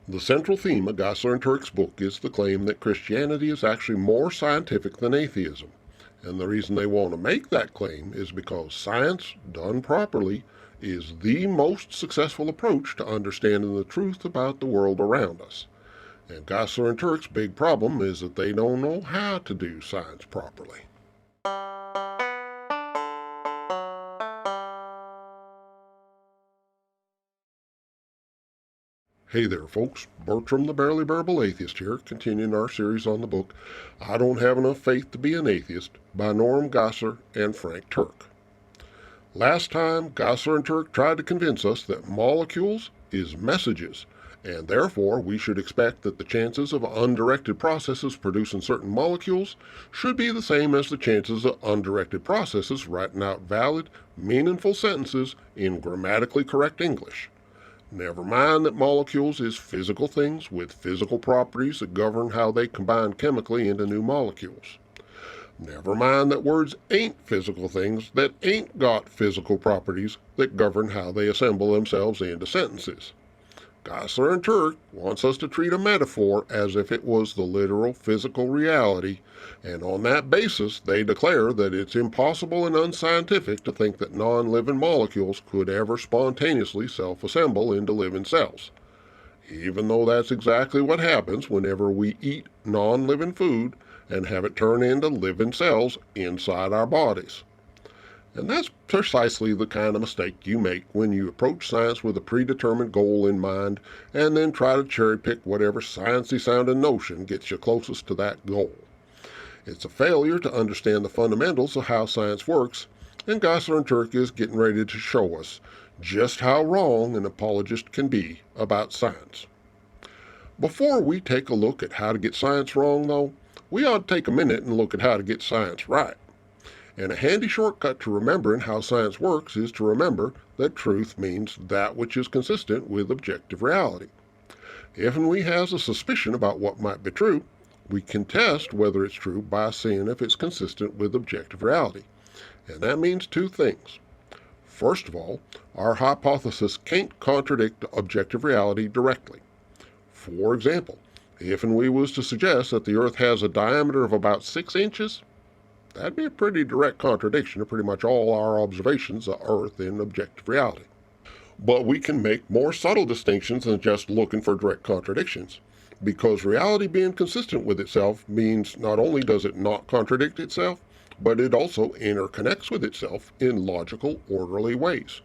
The central theme of Geisler and Turek's book is the claim that Christianity is actually more scientific than atheism. And the reason they want to make that claim is because science, done properly, is the most successful approach to understanding the truth about the world around us. And Geisler and Turek's big problem is that they don't know how to do science properly. Hey there, folks. Bertram the Barely Bearable Atheist here, continuing our series on the book I Don't Have Enough Faith to Be an Atheist by Norm Geisler and Frank Turek. Last time, Geisler and Turek tried to convince us that molecules is messages, and therefore we should expect that the chances of undirected processes producing certain molecules should be the same as the chances of undirected processes writing out valid, meaningful sentences in grammatically correct English. Never mind that molecules is physical things with physical properties that govern how they combine chemically into new molecules. Never mind that words ain't physical things that ain't got physical properties that govern how they assemble themselves into sentences. Geisler and Turek wants us to treat a metaphor as if it was the literal physical reality, and on that basis they declare that it's impossible and unscientific to think that non-living molecules could ever spontaneously self-assemble into living cells, even though that's exactly what happens whenever we eat non-living food and have it turn into living cells inside our bodies. And that's precisely the kind of mistake you make when you approach science with a predetermined goal in mind and then try to cherry-pick whatever sciencey sounding notion gets you closest to that goal. It's a failure to understand the fundamentals of how science works, and Geisler and Turek is getting ready to show us just how wrong an apologist can be about science. Before we take a look at how to get science wrong, though, we ought to take a minute and look at how to get science right. And a handy shortcut to remembering how science works is to remember that truth means that which is consistent with objective reality. If we has a suspicion about what might be true, we can test whether it's true by seeing if it's consistent with objective reality. And that means two things. First of all, our hypothesis can't contradict objective reality directly. For example, if we was to suggest that the Earth has a diameter of about 6 inches, that'd be a pretty direct contradiction of pretty much all our observations of Earth in objective reality. But we can make more subtle distinctions than just looking for direct contradictions, because reality being consistent with itself means not only does it not contradict itself, but it also interconnects with itself in logical, orderly ways.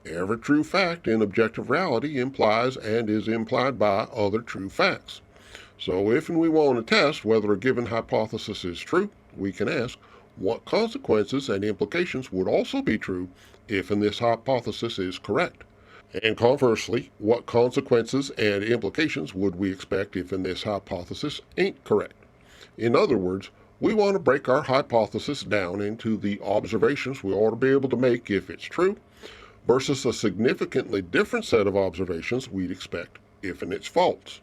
Every true fact in objective reality implies and is implied by other true facts. So if we want to test whether a given hypothesis is true, we can ask, what consequences and implications would also be true if this hypothesis is correct? And conversely, what consequences and implications would we expect if this hypothesis ain't correct? In other words, we want to break our hypothesis down into the observations we ought to be able to make if it's true, versus a significantly different set of observations we'd expect if it's false.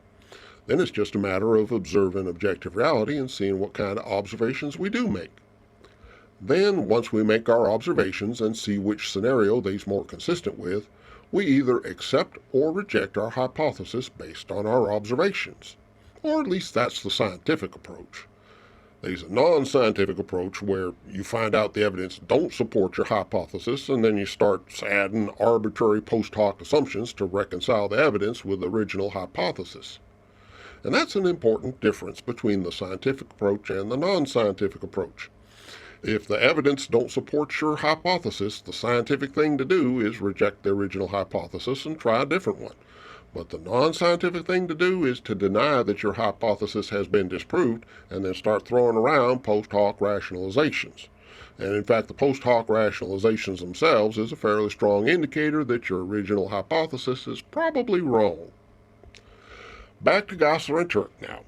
Then it's just a matter of observing objective reality and seeing what kind of observations we do make. Then, once we make our observations and see which scenario they's more consistent with, we either accept or reject our hypothesis based on our observations. Or at least that's the scientific approach. There's a non-scientific approach where you find out the evidence don't support your hypothesis and then you start adding arbitrary post hoc assumptions to reconcile the evidence with the original hypothesis. And that's an important difference between the scientific approach and the non-scientific approach. If the evidence don't support your hypothesis, the scientific thing to do is reject the original hypothesis and try a different one. But the non-scientific thing to do is to deny that your hypothesis has been disproved and then start throwing around post hoc rationalizations. And in fact, the post hoc rationalizations themselves is a fairly strong indicator that your original hypothesis is probably wrong. Back to Geisler and Turek now.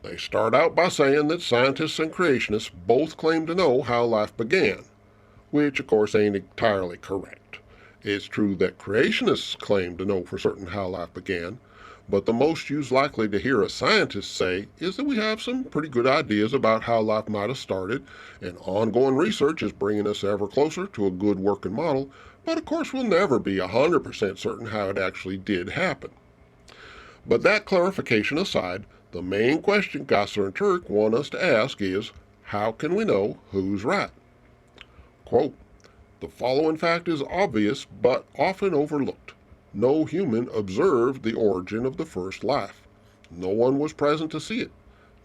They start out by saying that scientists and creationists both claim to know how life began, which of course ain't entirely correct. It's true that creationists claim to know for certain how life began, but the most you's likely to hear a scientist say is that we have some pretty good ideas about how life might have started, and ongoing research is bringing us ever closer to a good working model, but of course we'll never be 100% certain how it actually did happen. But that clarification aside, the main question Geisler and Turek want us to ask is, how can we know who's right? Quote, the following fact is obvious but often overlooked. No human observed the origin of the first life. No one was present to see it.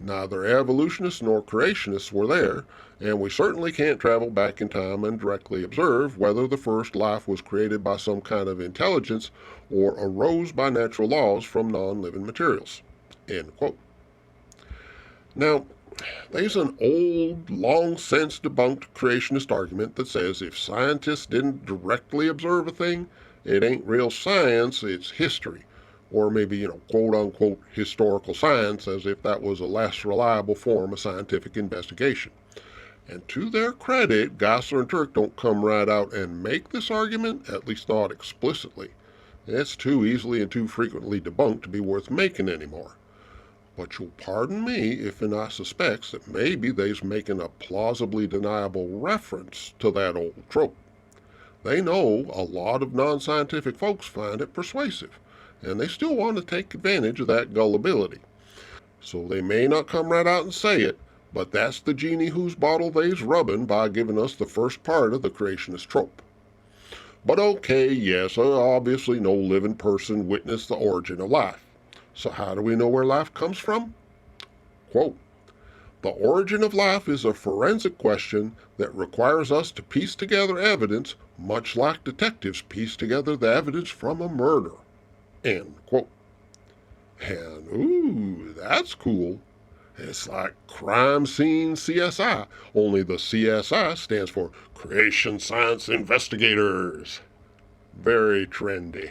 Neither evolutionists nor creationists were there, and we certainly can't travel back in time and directly observe whether the first life was created by some kind of intelligence or arose by natural laws from non-living materials. End quote. Now, there's an old, long-since debunked creationist argument that says if scientists didn't directly observe a thing, it ain't real science, it's history. Or maybe, quote-unquote historical science, as if that was a less reliable form of scientific investigation. And to their credit, Geisler and Turek don't come right out and make this argument, at least not explicitly. It's too easily and too frequently debunked to be worth making anymore. But you'll pardon me if I suspects that maybe they's making a plausibly deniable reference to that old trope. They know a lot of non-scientific folks find it persuasive, and they still want to take advantage of that gullibility. So they may not come right out and say it, but that's the genie whose bottle they's rubbing by giving us the first part of the creationist trope. But okay, yes, obviously no living person witnessed the origin of life. So how do we know where life comes from? Quote, the origin of life is a forensic question that requires us to piece together evidence much like detectives piece together the evidence from a murder. End quote. And ooh, that's cool. It's like crime scene CSI, only the CSI stands for Creation Science Investigators. Very trendy.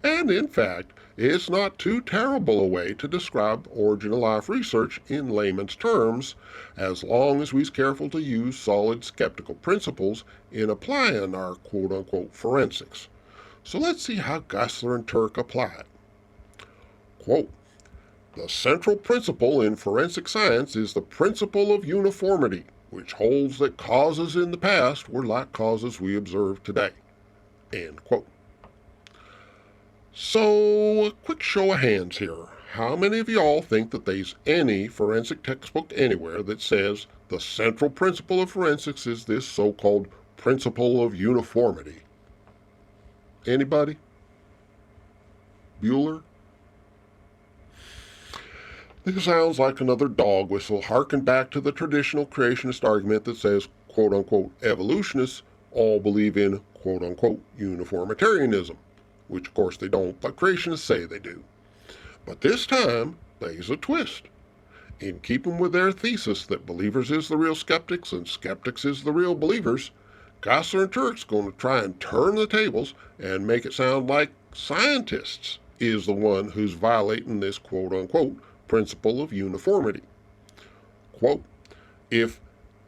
And in fact, it's not too terrible a way to describe origin of life research in layman's terms, as long as we're careful to use solid skeptical principles in applying our quote-unquote forensics. So let's see how Geisler and Turek apply it. Quote, the central principle in forensic science is the principle of uniformity, which holds that causes in the past were like causes we observe today. End quote. So, a quick show of hands here. How many of y'all think that there's any forensic textbook anywhere that says the central principle of forensics is this so-called principle of uniformity? Anybody? Bueller? This sounds like another dog whistle, harken back to the traditional creationist argument that says, quote-unquote, evolutionists all believe in, quote-unquote, uniformitarianism, which of course they don't, but creationists say they do. But this time, there's a twist. In keeping with their thesis that believers is the real skeptics and skeptics is the real believers, Geisler and Turek's going to try and turn the tables and make it sound like scientists is the one who's violating this quote-unquote principle of uniformity. Quote, if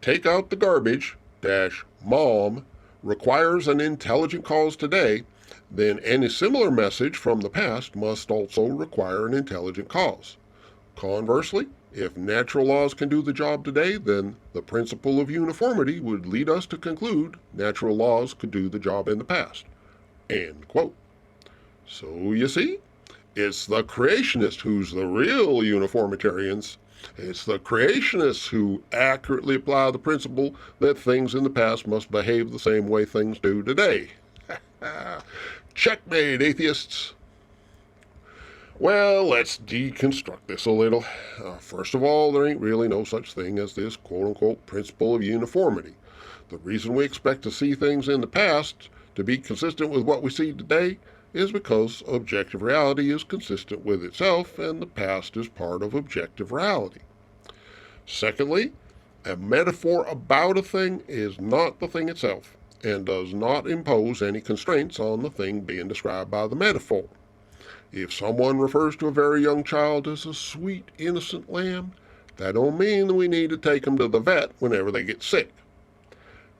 take out the garbage dash mom requires an intelligent cause today, then any similar message from the past must also require an intelligent cause. Conversely, if natural laws can do the job today, then the principle of uniformity would lead us to conclude natural laws could do the job in the past. End quote. So you see, it's the creationists who's the real uniformitarians. It's the creationists who accurately apply the principle that things in the past must behave the same way things do today. Checkmate, atheists. Well, let's deconstruct this a little. First of all, there ain't really no such thing as this quote-unquote principle of uniformity. The reason we expect to see things in the past to be consistent with what we see today is because objective reality is consistent with itself and the past is part of objective reality. Secondly, a metaphor about a thing is not the thing itself and does not impose any constraints on the thing being described by the metaphor. If someone refers to a very young child as a sweet, innocent lamb, that don't mean that we need to take them to the vet whenever they get sick.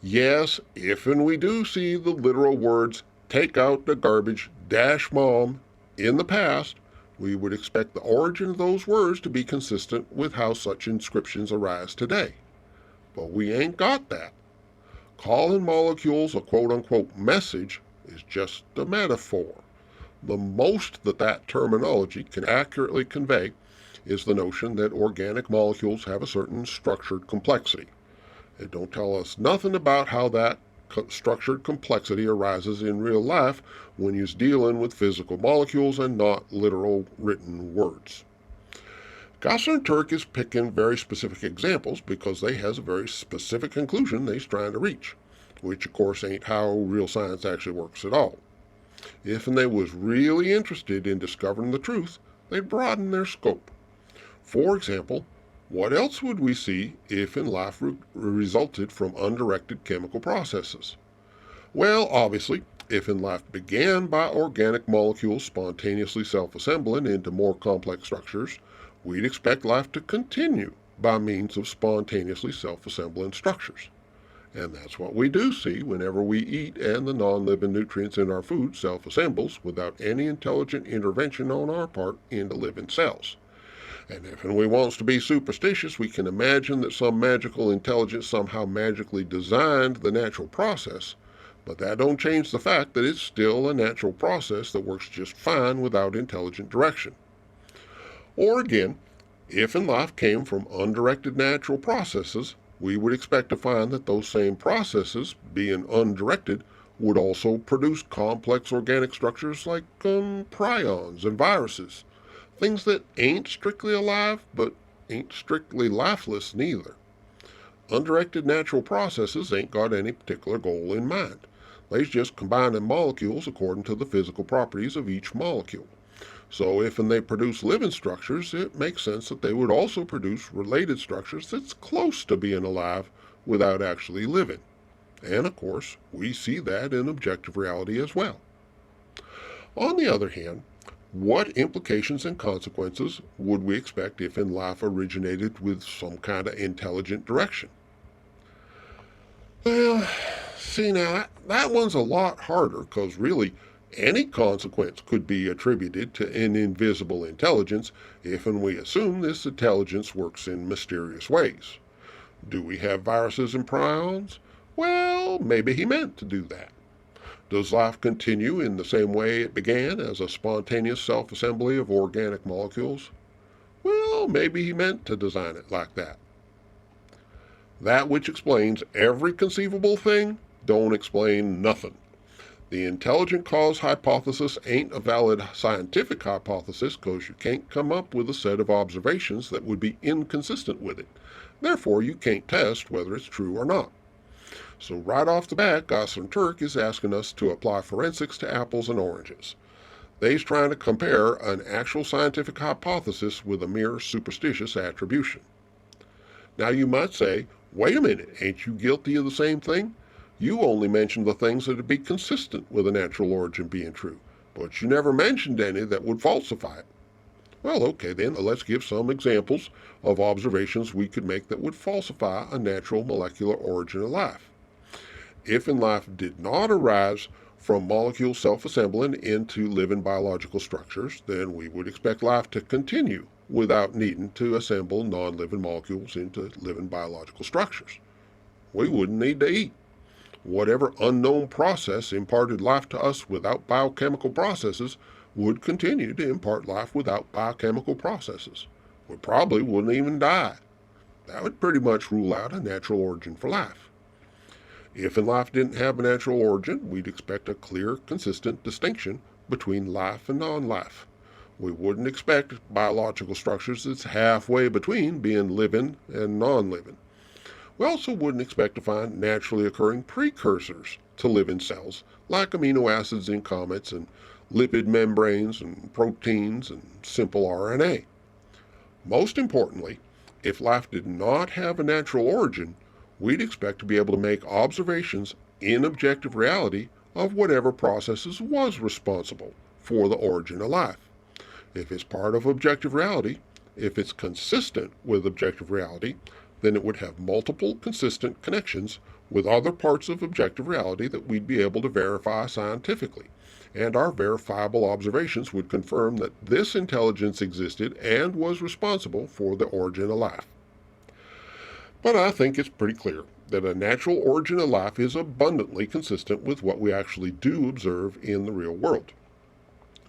Yes, if and we do see the literal words, take out the garbage dash mom, in the past, we would expect the origin of those words to be consistent with how such inscriptions arise today. But we ain't got that. Calling molecules a quote-unquote message is just a metaphor. The most that terminology can accurately convey is the notion that organic molecules have a certain structured complexity. It don't tell us nothing about how that structured complexity arises in real life when you're dealing with physical molecules and not literal written words. Geisler and Turek is picking very specific examples because they has a very specific conclusion they's trying to reach, which of course ain't how real science actually works at all. If they was really interested in discovering the truth, they'd broaden their scope. For example, what else would we see if life resulted from undirected chemical processes? Well, obviously, if life began by organic molecules spontaneously self-assembling into more complex structures, we'd expect life to continue by means of spontaneously self-assembling structures. And that's what we do see whenever we eat and the non-living nutrients in our food self-assembles without any intelligent intervention on our part into living cells. And if we wants to be superstitious, we can imagine that some magical intelligence somehow magically designed the natural process, but that don't change the fact that it's still a natural process that works just fine without intelligent direction. Or again, if life came from undirected natural processes, we would expect to find that those same processes, being undirected, would also produce complex organic structures like prions and viruses, things that ain't strictly alive but ain't strictly lifeless neither. Undirected natural processes ain't got any particular goal in mind. They's just combining molecules according to the physical properties of each molecule. So if they produce living structures, it makes sense that they would also produce related structures that's close to being alive without actually living. And of course, we see that in objective reality as well. On the other hand, what implications and consequences would we expect if life originated with some kind of intelligent direction? Well, see now, that one's a lot harder because really any consequence could be attributed to an invisible intelligence if we assume this intelligence works in mysterious ways. Do we have viruses and prions? Well, maybe he meant to do that. Does life continue in the same way it began, as a spontaneous self-assembly of organic molecules? Well, maybe he meant to design it like that. That which explains every conceivable thing don't explain nothing. The intelligent cause hypothesis ain't a valid scientific hypothesis because you can't come up with a set of observations that would be inconsistent with it. Therefore, you can't test whether it's true or not. So right off the bat, Geisler and Turek is asking us to apply forensics to apples and oranges. They's trying to compare an actual scientific hypothesis with a mere superstitious attribution. Now you might say, wait a minute, ain't you guilty of the same thing? You only mentioned the things that would be consistent with a natural origin being true, but you never mentioned any that would falsify it. Well, okay then, let's give some examples of observations we could make that would falsify a natural molecular origin of life. If life did not arise from molecules self-assembling into living biological structures, then we would expect life to continue without needing to assemble non-living molecules into living biological structures. We wouldn't need to eat. Whatever unknown process imparted life to us without biochemical processes would continue to impart life without biochemical processes. We probably wouldn't even die. That would pretty much rule out a natural origin for life. If life didn't have a natural origin, we'd expect a clear, consistent distinction between life and non-life. We wouldn't expect biological structures that's halfway between being living and non-living. We also wouldn't expect to find naturally occurring precursors to living cells, like amino acids in comets and lipid membranes and proteins and simple RNA. Most importantly, if life did not have a natural origin, we'd expect to be able to make observations in objective reality of whatever processes was responsible for the origin of life. If it's part of objective reality, if it's consistent with objective reality, then it would have multiple consistent connections with other parts of objective reality that we'd be able to verify scientifically. And our verifiable observations would confirm that this intelligence existed and was responsible for the origin of life. But I think it's pretty clear that a natural origin of life is abundantly consistent with what we actually do observe in the real world.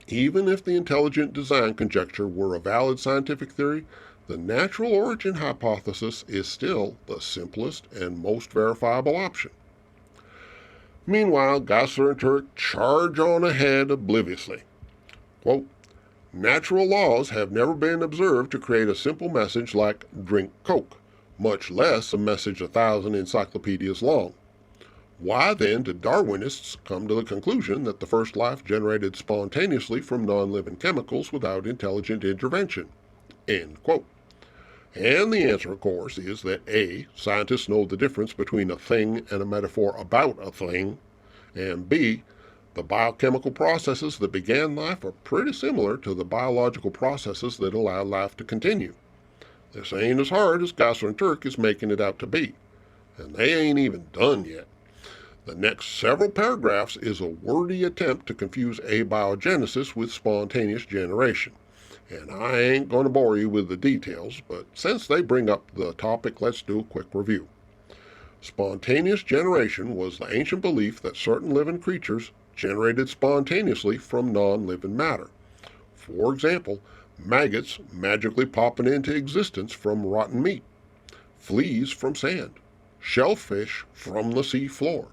Even if the intelligent design conjecture were a valid scientific theory, the natural origin hypothesis is still the simplest and most verifiable option. Meanwhile, Geisler and Turek charge on ahead obliviously. Quote, natural laws have never been observed to create a simple message like drink Coke, much less a message 1,000 encyclopedias long. Why then did Darwinists come to the conclusion that the first life generated spontaneously from non-living chemicals without intelligent intervention? End quote. And the answer, of course, is that A, scientists know the difference between a thing and a metaphor about a thing, and B, the biochemical processes that began life are pretty similar to the biological processes that allow life to continue. This ain't as hard as Geisler and Turek is making it out to be, and they ain't even done yet. The next several paragraphs is a wordy attempt to confuse abiogenesis with spontaneous generation. And I ain't going to bore you with the details, but since they bring up the topic, let's do a quick review. Spontaneous generation was the ancient belief that certain living creatures generated spontaneously from non-living matter. For example, maggots magically popping into existence from rotten meat, fleas from sand, shellfish from the sea floor.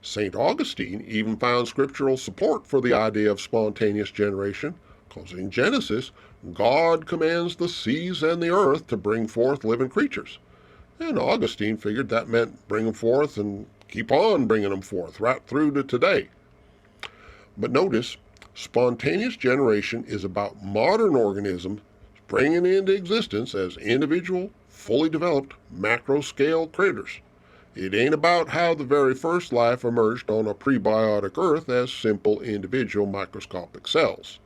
St. Augustine even found scriptural support for the idea of spontaneous generation, because in Genesis, God commands the seas and the earth to bring forth living creatures. And Augustine figured that meant bring them forth and keep on bringing them forth right through to today. But notice, spontaneous generation is about modern organisms bringing into existence as individual, fully developed, macro-scale critters. It ain't about how the very first life emerged on a prebiotic Earth as simple individual microscopic cells.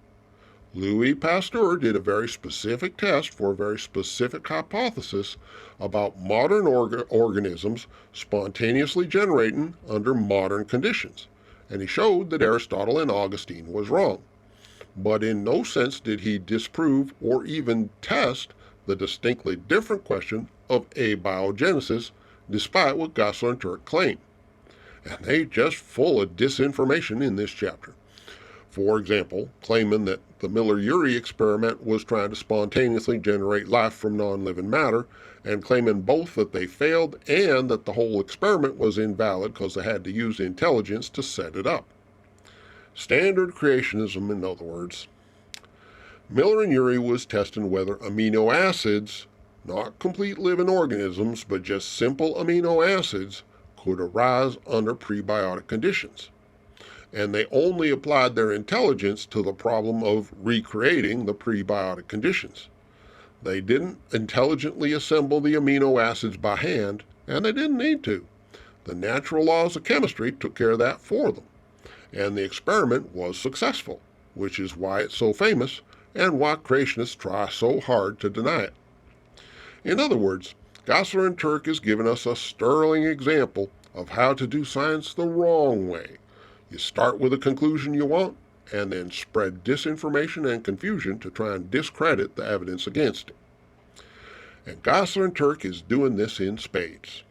Louis Pasteur did a very specific test for a very specific hypothesis about modern organisms spontaneously generating under modern conditions, and he showed that Aristotle and Augustine was wrong. But in no sense did he disprove or even test the distinctly different question of abiogenesis, despite what Geisler and Turek claim. And they just full of disinformation in this chapter. For example, claiming that the Miller-Urey experiment was trying to spontaneously generate life from non-living matter, and claiming both that they failed and that the whole experiment was invalid because they had to use intelligence to set it up. Standard creationism, in other words. Miller and Urey was testing whether amino acids, not complete living organisms, but just simple amino acids, could arise under prebiotic conditions. And they only applied their intelligence to the problem of recreating the prebiotic conditions. They didn't intelligently assemble the amino acids by hand, and they didn't need to. The natural laws of chemistry took care of that for them. And the experiment was successful, which is why it's so famous and why creationists try so hard to deny it. In other words, Geisler and Turek is giving us a sterling example of how to do science the wrong way. You start with a conclusion you want, and then spread disinformation and confusion to try and discredit the evidence against it. And Geisler and Turek is doing this in spades.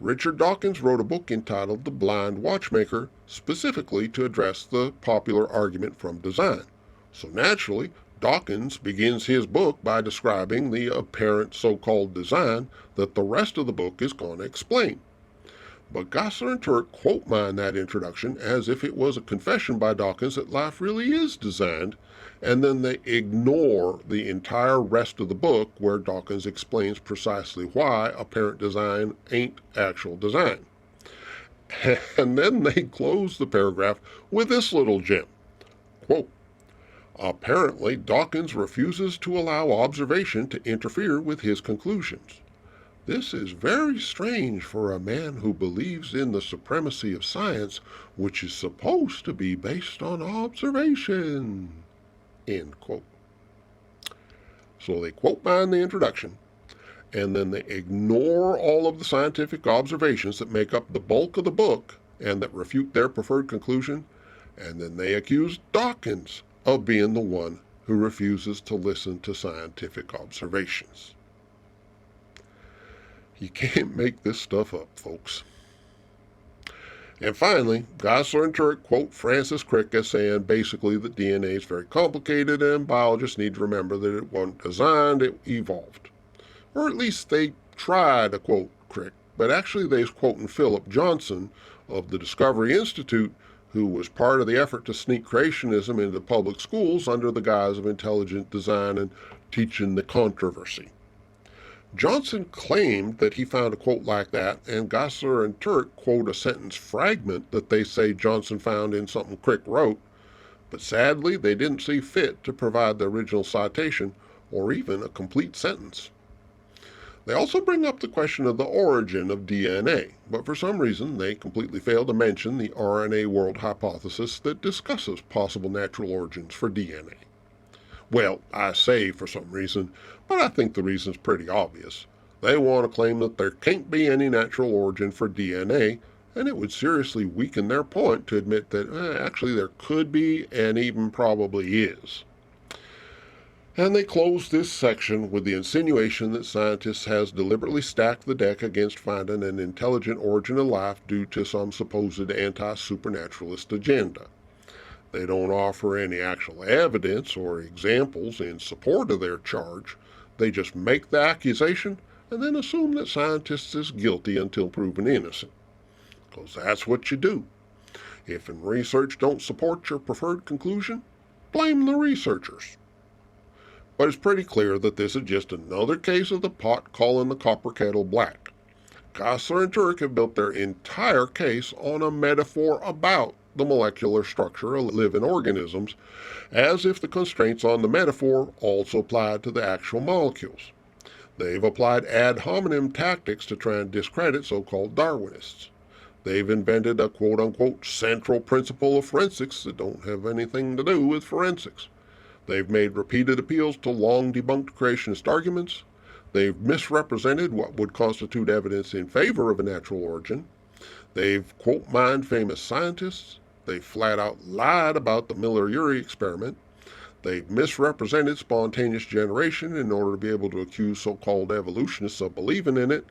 Richard Dawkins wrote a book entitled The Blind Watchmaker, specifically to address the popular argument from design. So naturally, Dawkins begins his book by describing the apparent so-called design that the rest of the book is going to explain. But Geisler and Turek quote mine that introduction as if it was a confession by Dawkins that life really is designed, and then they ignore the entire rest of the book where Dawkins explains precisely why apparent design ain't actual design. And then they close the paragraph with this little gem. Quote, apparently, Dawkins refuses to allow observation to interfere with his conclusions. This is very strange for a man who believes in the supremacy of science, which is supposed to be based on observation. End quote. So they quote mine the introduction, and then they ignore all of the scientific observations that make up the bulk of the book and that refute their preferred conclusion, and then they accuse Dawkins of being the one who refuses to listen to scientific observations. You can't make this stuff up, folks. And finally, Geisler and Turek quote Francis Crick as saying basically that DNA is very complicated and biologists need to remember that it wasn't designed, it evolved. Or at least they try to quote Crick, but actually they're quoting Philip Johnson of the Discovery Institute, who was part of the effort to sneak creationism into public schools under the guise of intelligent design and teaching the controversy. Johnson claimed that he found a quote like that, and Geisler and Turek quote a sentence fragment that they say Johnson found in something Crick wrote, but sadly they didn't see fit to provide the original citation or even a complete sentence. They also bring up the question of the origin of DNA, but for some reason they completely fail to mention the RNA world hypothesis that discusses possible natural origins for DNA. Well, I say for some reason, but I think the reason's pretty obvious. They want to claim that there can't be any natural origin for DNA, and it would seriously weaken their point to admit that actually there could be and even probably is. And they close this section with the insinuation that scientists has deliberately stacked the deck against finding an intelligent origin of life due to some supposed anti-supernaturalist agenda. They don't offer any actual evidence or examples in support of their charge. They just make the accusation and then assume that scientists is guilty until proven innocent. Because that's what you do. If in research don't support your preferred conclusion, blame the researchers. But it's pretty clear that this is just another case of the pot calling the copper kettle black. Geisler and Turek have built their entire case on a metaphor about the molecular structure of living organisms, as if the constraints on the metaphor also applied to the actual molecules. They've applied ad hominem tactics to try and discredit so-called Darwinists. They've invented a quote-unquote central principle of forensics that don't have anything to do with forensics. They've made repeated appeals to long-debunked creationist arguments. They've misrepresented what would constitute evidence in favor of a natural origin. They've quote-mined famous scientists. They've flat-out lied about the Miller-Urey experiment. They've misrepresented spontaneous generation in order to be able to accuse so-called evolutionists of believing in it.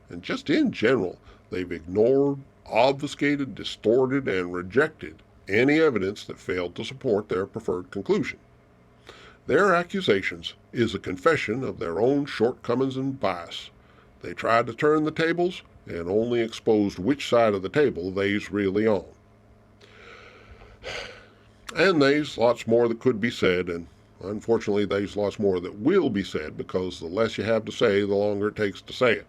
And just in general, they've ignored, obfuscated, distorted, and rejected any evidence that failed to support their preferred conclusion. Their accusations is a confession of their own shortcomings and bias. They tried to turn the tables and only exposed which side of the table they's really on. And there's lots more that could be said, and unfortunately there's lots more that will be said because the less you have to say, the longer it takes to say it.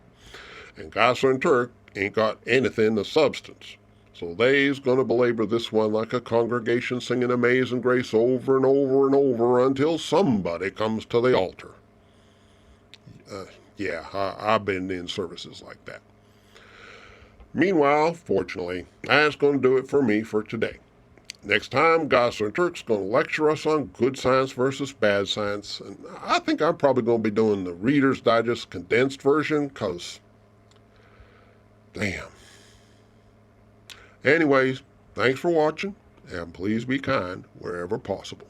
And Geisler and Turek ain't got anything of substance. So they's going to belabor this one like a congregation singing Amazing Grace over and over and over until somebody comes to the altar. I've been in services like that. Meanwhile, fortunately, that's going to do it for me for today. Next time, Geisler and Turek's going to lecture us on good science versus bad science. And I think I'm probably going to be doing the Reader's Digest condensed version because, damn. Anyways, thanks for watching, and please be kind wherever possible.